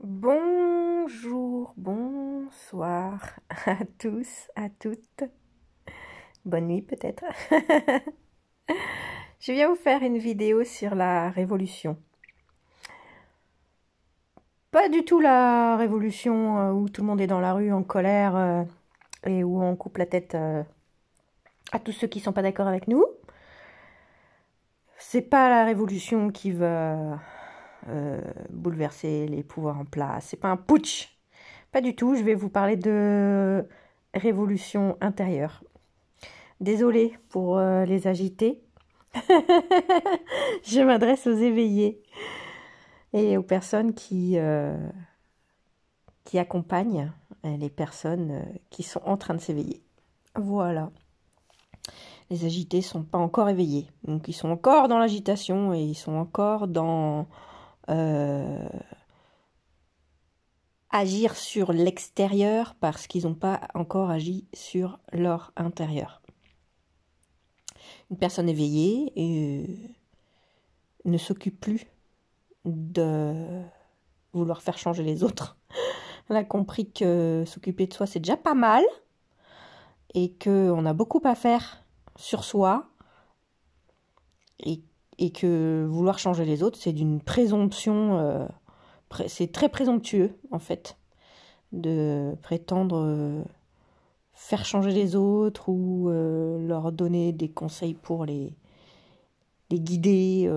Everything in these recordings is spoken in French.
Bonjour, bonsoir à tous, à toutes. Bonne nuit peut-être. Je viens vous faire une vidéo sur la révolution. Pas du tout la révolution où tout le monde est dans la rue en colère et où on coupe la tête à tous ceux qui sont pas d'accord avec nous. C'est pas la révolution qui va bouleverser les pouvoirs en place. C'est pas un putsch. Pas du tout. Je vais vous parler de révolution intérieure. Désolée pour les agités. Je m'adresse aux éveillés et aux personnes qui accompagnent les personnes qui sont en train de s'éveiller. Voilà. Les agités ne sont pas encore éveillés. Donc ils sont encore dans l'agitation et ils sont encore dans agir sur l'extérieur parce qu'ils n'ont pas encore agi sur leur intérieur. Une personne éveillée ne s'occupe plus de vouloir faire changer les autres. Elle a compris que s'occuper de soi, c'est déjà pas mal et qu'on a beaucoup à faire sur soi et que vouloir changer les autres, c'est d'une présomption, c'est très présomptueux en fait, de prétendre faire changer les autres ou leur donner des conseils pour les guider,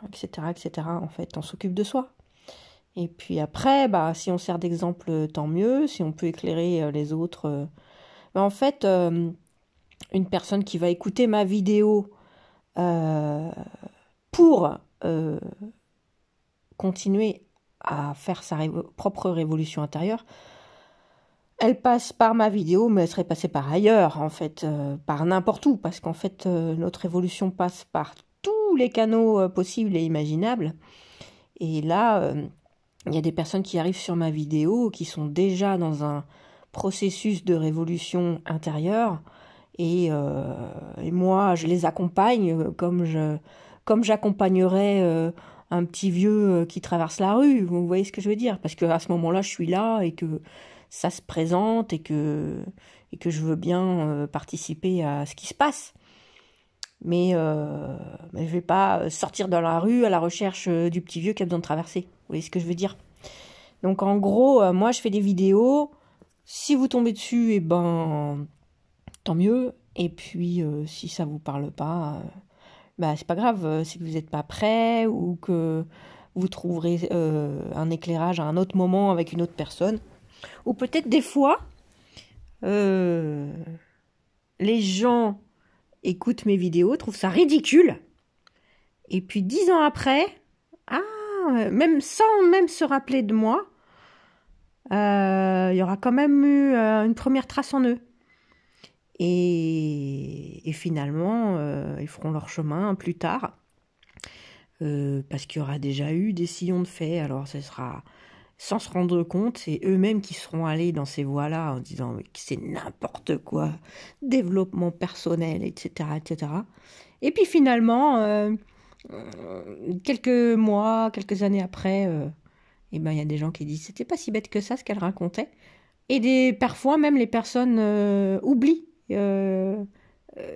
etc., etc. En fait, on s'occupe de soi. Et puis après, si on sert d'exemple, tant mieux. Si on peut éclairer les autres. En fait, une personne qui va écouter ma vidéo pour continuer à faire sa propre révolution intérieure, elle passe par ma vidéo, mais elle serait passée par ailleurs, en fait, par n'importe où, parce qu'en fait, notre révolution passe par tous les canaux possibles et imaginables. Et là, il y a des personnes qui arrivent sur ma vidéo qui sont déjà dans un processus de révolution intérieure et moi je les accompagne comme j'accompagnerais un petit vieux qui traverse la rue. Vous voyez ce que je veux dire? Parce qu'à ce moment-là je suis là et que ça se présente et que je veux bien participer à ce qui se passe. Mais je ne vais pas sortir dans la rue à la recherche du petit vieux qui a besoin de traverser. Vous voyez ce que je veux dire? Donc en gros, moi je fais des vidéos. Si vous tombez dessus, tant mieux. Et puis si ça vous parle pas, c'est pas grave. C'est que vous n'êtes pas prêt ou que vous trouverez un éclairage à un autre moment avec une autre personne. Ou peut-être des fois, les gens écoutent mes vidéos, trouvent ça ridicule. Et puis 10 ans après, même sans même se rappeler de moi, il y aura quand même eu une première trace en eux. Et finalement, ils feront leur chemin plus tard, parce qu'il y aura déjà eu des sillons de fait. Alors ce sera, sans se rendre compte, c'est eux-mêmes qui seront allés dans ces voies-là en disant que c'est n'importe quoi, développement personnel, etc., etc. Et puis finalement, quelques mois, quelques années après, il y a des gens qui disent c'était pas si bête que ça ce qu'elle racontait. Et parfois même les personnes oublient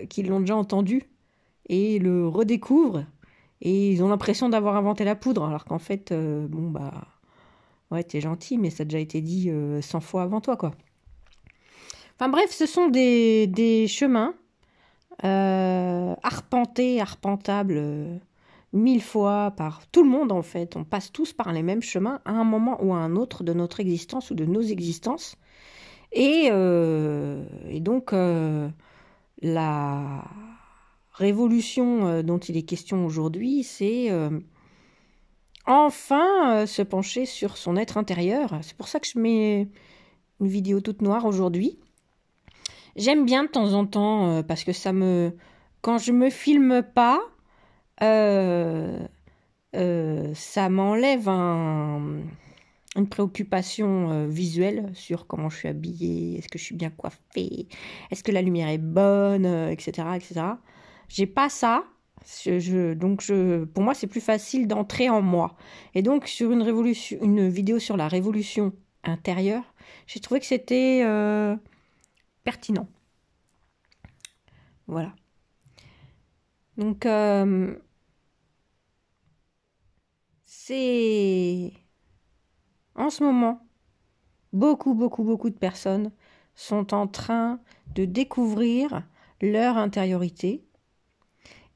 qu'ils l'ont déjà entendu et le redécouvrent et ils ont l'impression d'avoir inventé la poudre alors qu'en fait, ouais, t'es gentil, mais ça a déjà été dit 100 fois avant toi, quoi. Enfin bref, ce sont des chemins arpentables 1000 fois par tout le monde, en fait. On passe tous par les mêmes chemins à un moment ou à un autre de notre existence ou de nos existences. Et donc, la révolution dont il est question aujourd'hui, c'est enfin se pencher sur son être intérieur. C'est pour ça que je mets une vidéo toute noire aujourd'hui. J'aime bien de temps en temps, parce que quand je me filme pas, ça m'enlève une préoccupation visuelle sur comment je suis habillée, est-ce que je suis bien coiffée, est-ce que la lumière est bonne, etc., etc. J'ai pas ça, Pour moi, c'est plus facile d'entrer en moi. Et donc, sur une vidéo sur la révolution intérieure, j'ai trouvé que c'était pertinent. Voilà. Donc, c'est en ce moment, beaucoup de personnes sont en train de découvrir leur intériorité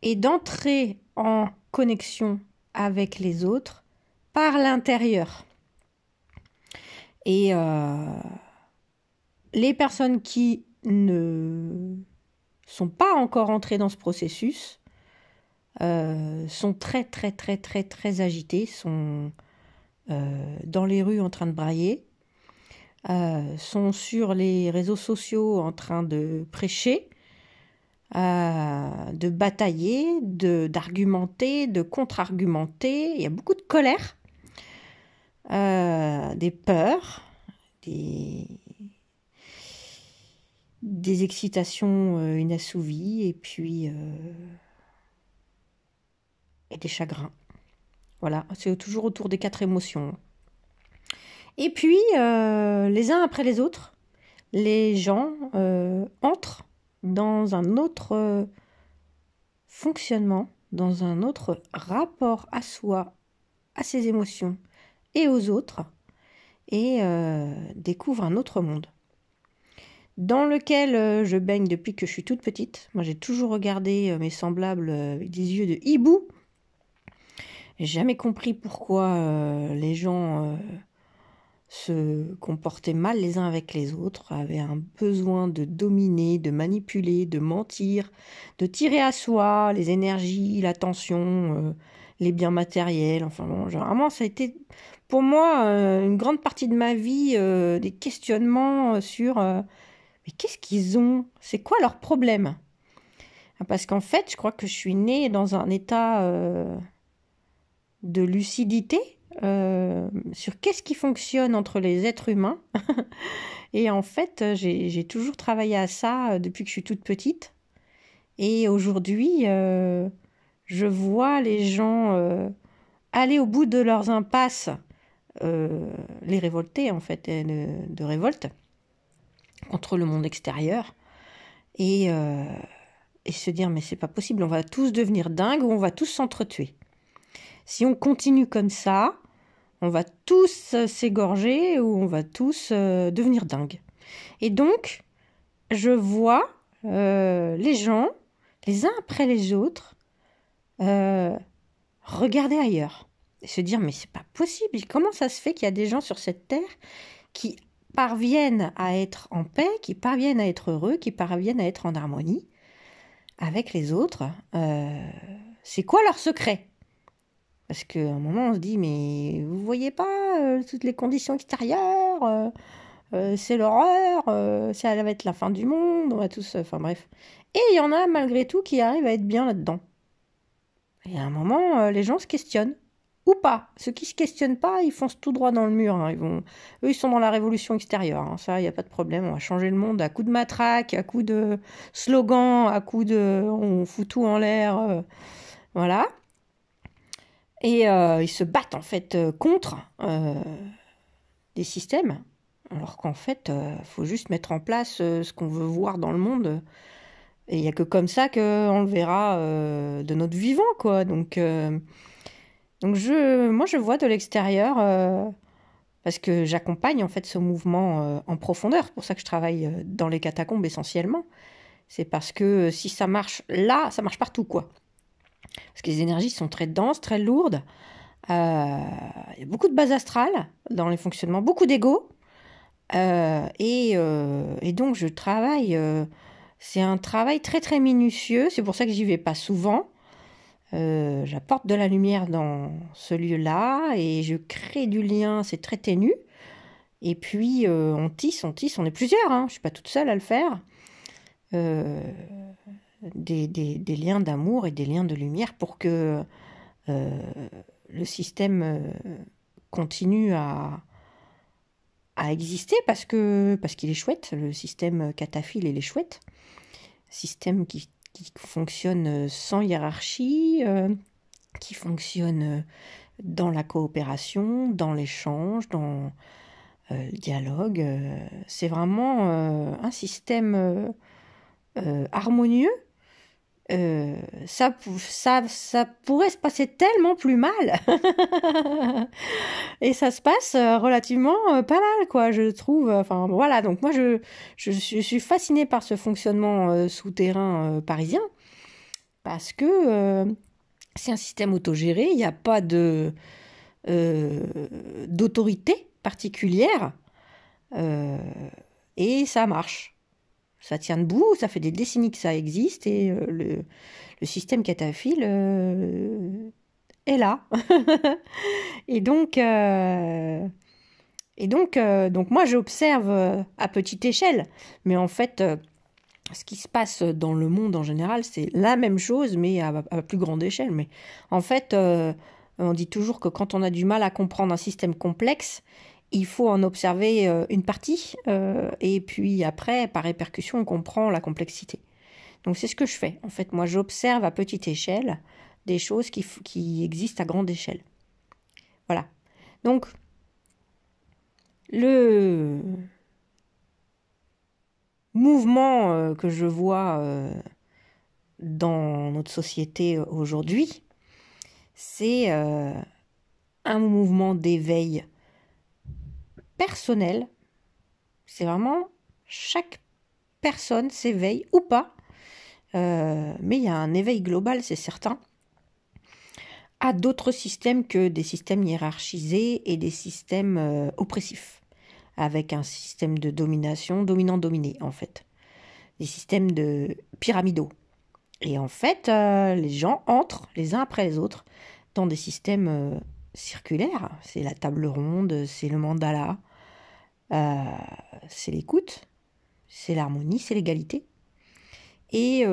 et d'entrer en connexion avec les autres par l'intérieur. Et les personnes qui ne sont pas encore entrées dans ce processus sont très agitées, sont dans les rues en train de brailler, sont sur les réseaux sociaux en train de prêcher, de batailler, d'argumenter, de contre-argumenter. Il y a beaucoup de colère, des peurs, des excitations inassouvies et puis et des chagrins. Voilà, c'est toujours autour des 4 émotions. Et puis, les uns après les autres, les gens entrent dans un autre fonctionnement, dans un autre rapport à soi, à ses émotions et aux autres, et découvrent un autre monde dans lequel je baigne depuis que je suis toute petite. Moi, j'ai toujours regardé mes semblables avec des yeux de hibou. J'ai jamais compris pourquoi les gens se comportaient mal les uns avec les autres, avaient un besoin de dominer, de manipuler, de mentir, de tirer à soi les énergies, l'attention, les biens matériels. Enfin bon, vraiment, ça a été pour moi une grande partie de ma vie des questionnements sur mais qu'est-ce qu'ils ont? C'est quoi leur problème? Parce qu'en fait, je crois que je suis née dans un état de lucidité sur qu'est-ce qui fonctionne entre les êtres humains. Et en fait, j'ai toujours travaillé à ça depuis que je suis toute petite. Et aujourd'hui, je vois les gens aller au bout de leurs impasses, les révolter en fait, de révolte contre le monde extérieur. Et se dire, mais c'est pas possible, on va tous devenir dingues ou on va tous s'entretuer. Si on continue comme ça, on va tous s'égorger ou on va tous devenir dingues. Et donc, je vois les gens, les uns après les autres, regarder ailleurs. Et se dire, mais c'est pas possible, comment ça se fait qu'il y a des gens sur cette terre qui parviennent à être en paix, qui parviennent à être heureux, qui parviennent à être en harmonie avec les autres. C'est quoi leur secret? Parce qu'à un moment, on se dit, mais vous voyez pas toutes les conditions extérieures, c'est l'horreur, ça va être la fin du monde, on va tous... Enfin bref. Et il y en a malgré tout qui arrivent à être bien là-dedans. Et à un moment, les gens se questionnent. Ou pas. Ceux qui ne se questionnent pas, ils foncent tout droit dans le mur. Hein. Eux, ils sont dans la révolution extérieure. Hein. Ça, il n'y a pas de problème. On va changer le monde à coups de matraque, à coups de slogans, à coups de... On fout tout en l'air. Voilà. Et ils se battent, en fait, contre des systèmes. Alors qu'en fait, faut juste mettre en place ce qu'on veut voir dans le monde. Et il n'y a que comme ça qu'on le verra de notre vivant, quoi. Donc moi, je vois de l'extérieur parce que j'accompagne en fait ce mouvement en profondeur. C'est pour ça que je travaille dans les catacombes essentiellement. C'est parce que si ça marche là, ça marche partout, quoi. Parce que les énergies sont très denses, très lourdes. Il y a beaucoup de base astrale dans les fonctionnements, beaucoup d'ego. Et donc, je travaille. C'est un travail très minutieux. C'est pour ça que j'y vais pas souvent. J'apporte de la lumière dans ce lieu-là et je crée du lien, c'est très ténu. Et puis on tisse, on est plusieurs, hein, je ne suis pas toute seule à le faire. Des liens d'amour et des liens de lumière pour que le système continue à exister parce qu'il est chouette, le système cataphile, il est chouette. Système qui qui fonctionne sans hiérarchie, qui fonctionne dans la coopération, dans l'échange, dans le dialogue. C'est vraiment un système harmonieux. Ça pourrait se passer tellement plus mal. Et ça se passe relativement pas mal, quoi, je trouve. Enfin, voilà, donc moi, je suis fascinée par ce fonctionnement souterrain parisien, parce que c'est un système autogéré, il n'y a pas d'autorité particulière, et ça marche. Ça tient debout, ça fait des décennies que ça existe, et le système cataphile est là. Et donc, donc moi j'observe à petite échelle, mais en fait, ce qui se passe dans le monde en général, c'est la même chose, mais à plus grande échelle. Mais en fait, on dit toujours que quand on a du mal à comprendre un système complexe, il faut en observer une partie, et puis après, par répercussion, on comprend la complexité. Donc c'est ce que je fais. En fait, moi j'observe à petite échelle des choses qui existent à grande échelle. Voilà. Donc, le mouvement que je vois dans notre société aujourd'hui, c'est un mouvement d'éveil personnel. C'est vraiment chaque personne s'éveille ou pas, mais il y a un éveil global, c'est certain, à d'autres systèmes que des systèmes hiérarchisés et des systèmes oppressifs, avec un système de domination, dominant-dominé en fait, des systèmes de pyramidaux. Et en fait, les gens entrent les uns après les autres dans des systèmes circulaires. C'est la table ronde, c'est le mandala, c'est l'écoute, c'est l'harmonie, c'est l'égalité. Et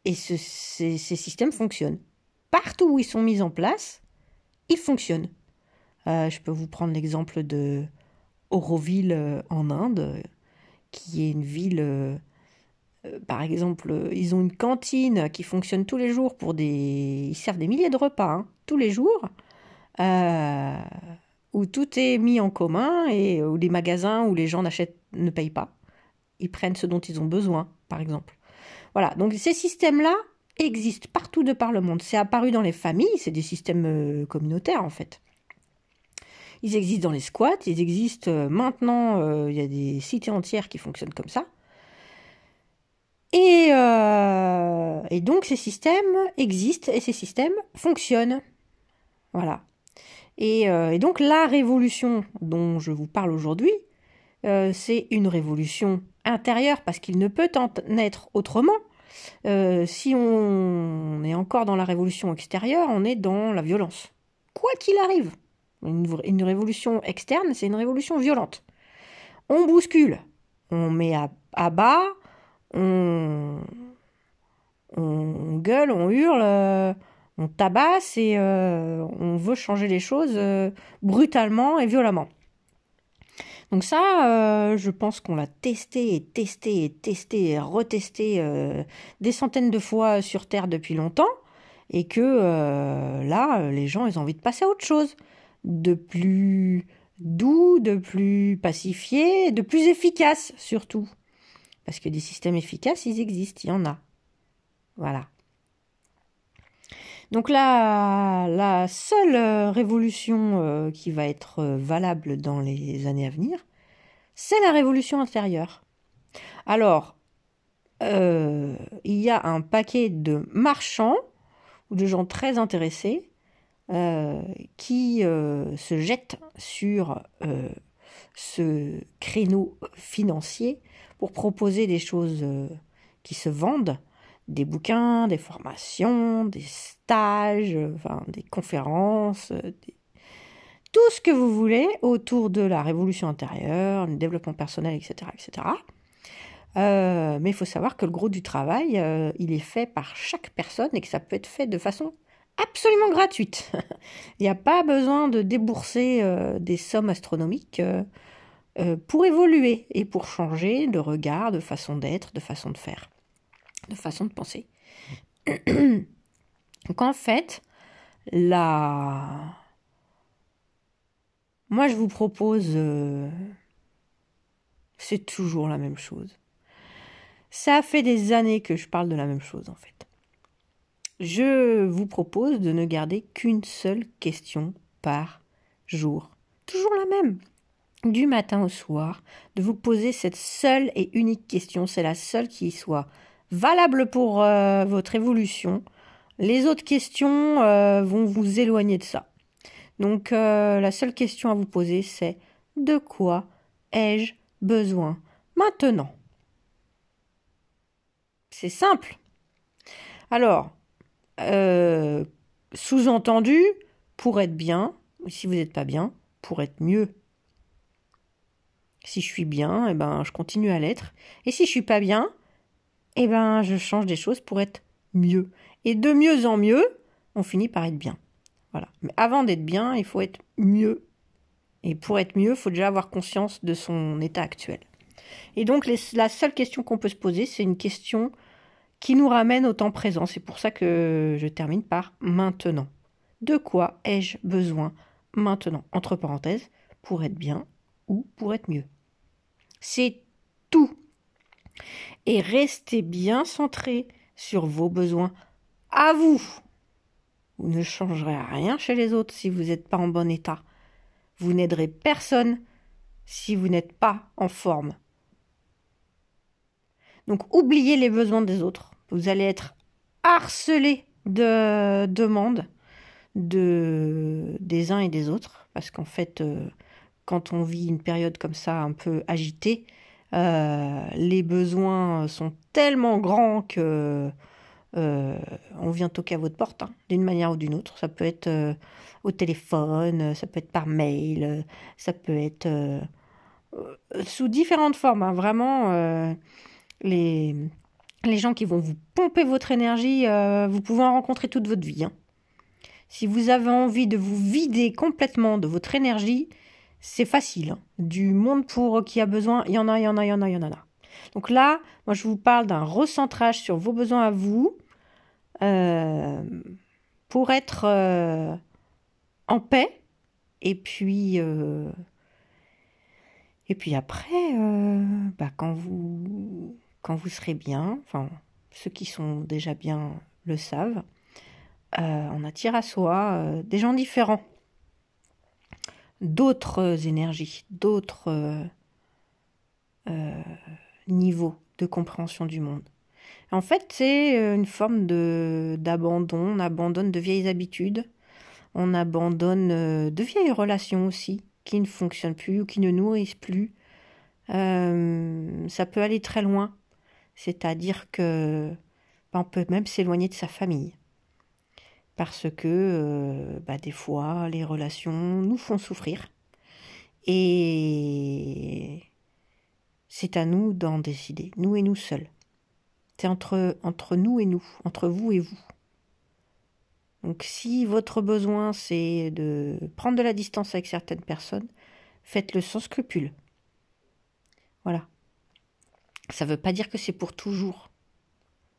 ces systèmes fonctionnent. Partout où ils sont mis en place, ils fonctionnent. Je peux vous prendre l'exemple de Auroville en Inde, qui est une ville... par exemple, ils ont une cantine qui fonctionne tous les jours ils servent des milliers de repas, hein, tous les jours, où tout est mis en commun et où les magasins où les gens ne payent pas. Ils prennent ce dont ils ont besoin, par exemple. Voilà, donc ces systèmes-là existent partout de par le monde. C'est apparu dans les familles, c'est des systèmes communautaires en fait. Ils existent dans les squats, ils existent maintenant, il y a des cités entières qui fonctionnent comme ça. Et donc ces systèmes existent et ces systèmes fonctionnent. Voilà. Et donc la révolution dont je vous parle aujourd'hui, c'est une révolution intérieure parce qu'il ne peut en être autrement. Si on est encore dans la révolution extérieure, on est dans la violence. Quoi qu'il arrive. Une révolution externe, c'est une révolution violente. On bouscule, on met à bas, on gueule, on hurle, on tabasse et on veut changer les choses brutalement et violemment. Donc ça, je pense qu'on l'a testé et retesté des centaines de fois sur Terre depuis longtemps et que là, les gens, ils ont envie de passer à autre chose, de plus doux, de plus pacifié, de plus efficace surtout. Parce que des systèmes efficaces, ils existent, il y en a. Voilà. Donc la seule révolution qui va être valable dans les années à venir, c'est la révolution intérieure. Alors, il y a un paquet de marchands ou de gens très intéressés qui se jettent sur ce créneau financier pour proposer des choses qui se vendent, des bouquins, des formations, des stages, des conférences, tout ce que vous voulez autour de la révolution intérieure, le développement personnel, etc. etc. Mais il faut savoir que le gros du travail, il est fait par chaque personne et que ça peut être fait de façon absolument gratuite. Il n'y a pas besoin de débourser des sommes astronomiques pour évoluer et pour changer de regard, de façon d'être, de façon de faire. de façon de penser. Donc en fait, moi je vous propose, c'est toujours la même chose. Ça fait des années que je parle de la même chose en fait. Je vous propose de ne garder qu'une seule question par jour. Toujours la même. Du matin au soir, de vous poser cette seule et unique question. C'est la seule qui soit valable pour votre évolution. Les autres questions vont vous éloigner de ça. Donc la seule question à vous poser, c'est de quoi ai-je besoin maintenant? C'est simple. Alors, sous-entendu, pour être bien, ou si vous n'êtes pas bien, pour être mieux. Si je suis bien, eh ben, je continue à l'être. Et si je suis pas bien, eh ben, je change des choses pour être mieux. Et de mieux en mieux, on finit par être bien. Voilà. Mais avant d'être bien, il faut être mieux. Et pour être mieux, il faut déjà avoir conscience de son état actuel. Et donc, la seule question qu'on peut se poser, c'est une question qui nous ramène au temps présent. C'est pour ça que je termine par maintenant. De quoi ai-je besoin maintenant? Entre parenthèses, pour être bien ou pour être mieux. C'est tout. Et restez bien centré sur vos besoins à vous. Vous ne changerez rien chez les autres si vous n'êtes pas en bon état. Vous n'aiderez personne si vous n'êtes pas en forme. Donc oubliez les besoins des autres. Vous allez être harcelé de demandes des uns et des autres. Parce qu'en fait, quand on vit une période comme ça un peu agitée, les besoins sont tellement grands que on vient toquer à votre porte, hein, d'une manière ou d'une autre. Ça peut être au téléphone, ça peut être par mail, ça peut être sous différentes formes. Hein. Vraiment, les, les gens qui vont vous pomper votre énergie, vous pouvez en rencontrer toute votre vie. Hein. Si vous avez envie de vous vider complètement de votre énergie, c'est facile. Hein. Du monde pour qui a besoin, il y en a, il y en a, il y en a, il y en a. Donc là, moi, je vous parle d'un recentrage sur vos besoins à vous pour être en paix. Et puis après, quand vous serez bien, enfin, ceux qui sont déjà bien le savent, on attire à soi des gens différents, d'autres énergies, d'autres niveaux de compréhension du monde. En fait, c'est une forme d'abandon. On abandonne de vieilles habitudes, on abandonne de vieilles relations aussi, qui ne fonctionnent plus ou qui ne nourrissent plus. Ça peut aller très loin. C'est-à-dire que on peut même s'éloigner de sa famille. Parce que des fois, les relations nous font souffrir. Et c'est à nous d'en décider, nous et nous seuls. C'est entre nous et nous, entre vous et vous. Donc si votre besoin c'est de prendre de la distance avec certaines personnes, faites-le sans scrupule. Voilà. Ça ne veut pas dire que c'est pour toujours.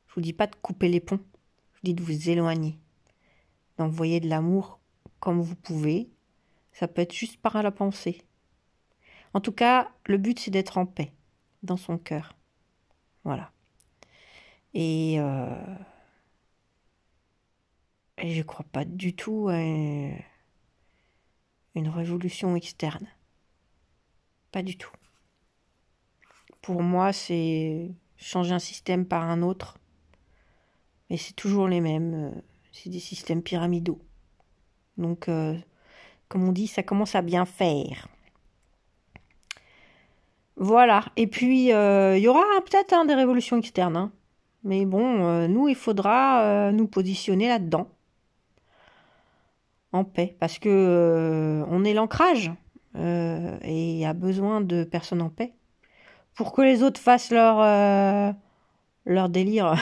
Je vous dis pas de couper les ponts. Je vous dis de vous éloigner. D'envoyer de l'amour comme vous pouvez. Ça peut être juste par la pensée. En tout cas, le but c'est d'être en paix dans son cœur. Voilà. Et je ne crois pas du tout à une révolution externe. Pas du tout. Pour moi, c'est changer un système par un autre. Mais c'est toujours les mêmes. C'est des systèmes pyramidaux. Donc, comme on dit, ça commence à bien faire. Voilà. Et puis, il y aura peut-être des révolutions externes. Hein. Mais bon, nous, il faudra nous positionner là-dedans. En paix. Parce que on est l'ancrage. Et il y a besoin de personnes en paix. Pour que les autres fassent leur délire,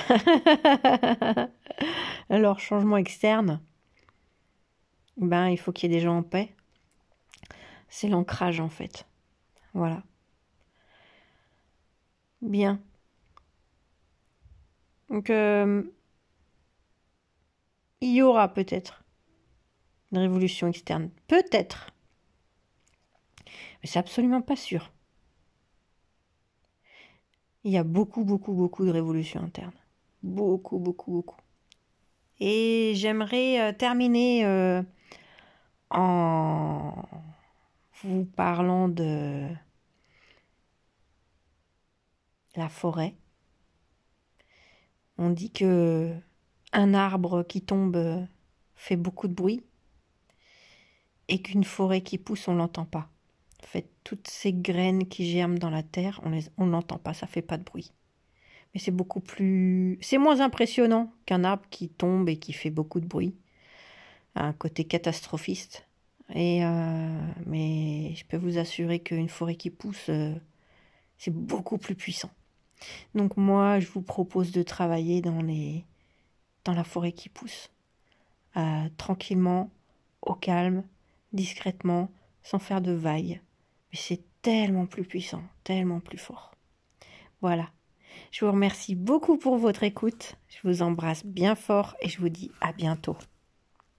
leur changement externe, il faut qu'il y ait des gens en paix. C'est l'ancrage en fait. Voilà. Bien. Donc, il y aura peut-être une révolution externe. Peut-être. Mais c'est absolument pas sûr. Il y a beaucoup, beaucoup, beaucoup de révolutions internes. Beaucoup, beaucoup, beaucoup. Et j'aimerais terminer en vous parlant de la forêt. On dit que un arbre qui tombe fait beaucoup de bruit et qu'une forêt qui pousse, on l'entend pas. En fait, toutes ces graines qui germent dans la terre, on l'entend pas, ça fait pas de bruit. Mais c'est moins impressionnant qu'un arbre qui tombe et qui fait beaucoup de bruit. Un côté catastrophiste. Mais je peux vous assurer qu'une forêt qui pousse, c'est beaucoup plus puissant. Donc moi, je vous propose de travailler dans la forêt qui pousse. Tranquillement, au calme, discrètement, sans faire de vagues. Mais c'est tellement plus puissant, tellement plus fort. Voilà. Je vous remercie beaucoup pour votre écoute. Je vous embrasse bien fort et je vous dis à bientôt.